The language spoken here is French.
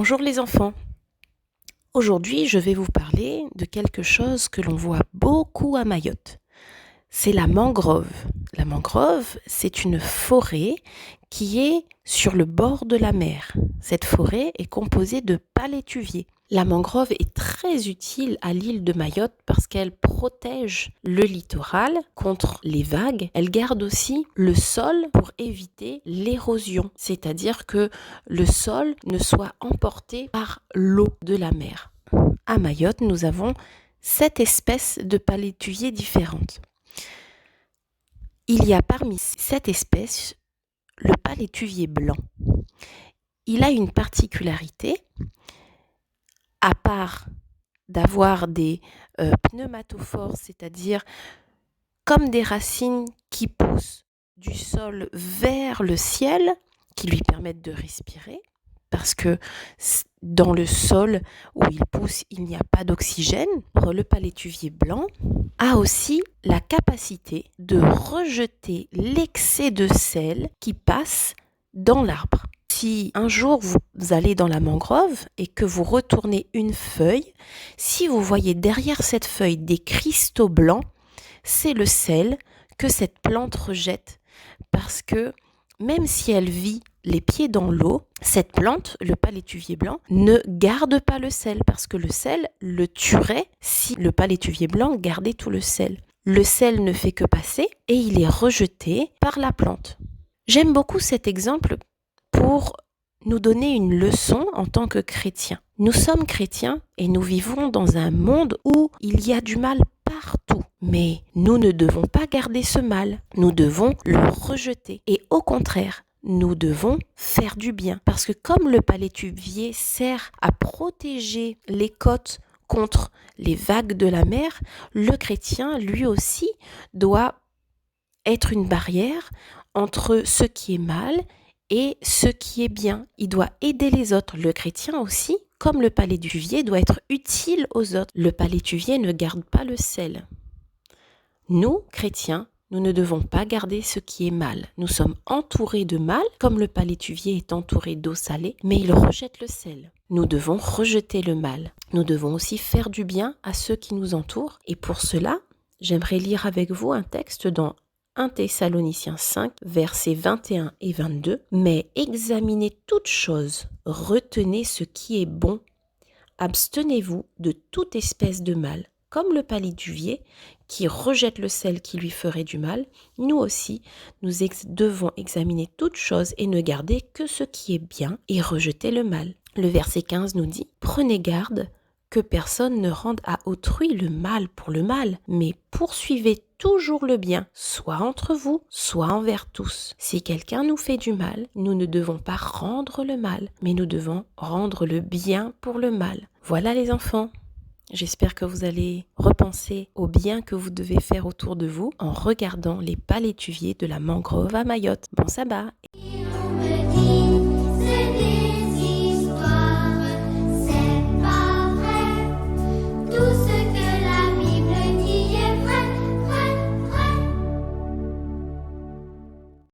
Bonjour les enfants. Aujourd'hui, je vais vous parler de quelque chose que l'on voit beaucoup à Mayotte. C'est la mangrove. La mangrove, c'est une forêt qui est sur le bord de la mer. Cette forêt est composée de palétuviers. La mangrove est très utile à l'île de Mayotte parce qu'elle protège le littoral contre les vagues. Elle garde aussi le sol pour éviter l'érosion, c'est-à-dire que le sol ne soit emporté par l'eau de la mer. À Mayotte, nous avons 7 espèces de palétuviers différentes. Il y a parmi cette espèce le palétuvier blanc. Il a une particularité, à part d'avoir des pneumatophores, c'est-à-dire comme des racines qui poussent du sol vers le ciel, qui lui permettent de respirer, parce que dans le sol où il pousse, il n'y a pas d'oxygène. Le palétuvier blanc a aussi la capacité de rejeter l'excès de sel qui passe dans l'arbre. Si un jour vous allez dans la mangrove et que vous retournez une feuille, si vous voyez derrière cette feuille des cristaux blancs, c'est le sel que cette plante rejette, parce que même si elle vit les pieds dans l'eau, cette plante, le palétuvier blanc, ne garde pas le sel, parce que le sel le tuerait si le palétuvier blanc gardait tout le sel. Le sel ne fait que passer et il est rejeté par la plante. J'aime beaucoup cet exemple pour nous donner une leçon en tant que chrétiens. Nous sommes chrétiens et nous vivons dans un monde où il y a du mal partout. Mais nous ne devons pas garder ce mal. Nous devons le rejeter. Et au contraire, nous devons faire du bien. Parce que comme le palétuvier sert à protéger les côtes contre les vagues de la mer, le chrétien, lui aussi, doit être une barrière entre ce qui est mal et ce qui est bien. Il doit aider les autres. Le chrétien aussi, comme le palétuvier, doit être utile aux autres. Le palétuvier ne garde pas le sel. Nous, chrétiens, nous ne devons pas garder ce qui est mal. Nous sommes entourés de mal, comme le palétuvier est entouré d'eau salée, mais il rejette le sel. Nous devons rejeter le mal. Nous devons aussi faire du bien à ceux qui nous entourent. Et pour cela, j'aimerais lire avec vous un texte dans 1 Thessaloniciens 5, versets 21 et 22. « Mais examinez toutes choses, retenez ce qui est bon, abstenez-vous de toute espèce de mal. » Comme le palétuvier qui rejette le sel qui lui ferait du mal, nous aussi, nous devons examiner toutes choses et ne garder que ce qui est bien et rejeter le mal. Le verset 15 nous dit « Prenez garde que personne ne rende à autrui le mal pour le mal, mais poursuivez toujours le bien, soit entre vous, soit envers tous. Si quelqu'un nous fait du mal, nous ne devons pas rendre le mal, mais nous devons rendre le bien pour le mal. » Voilà les enfants. J'espère que vous allez repenser au bien que vous devez faire autour de vous en regardant les palétuviers de la mangrove à Mayotte. Bon sabbat!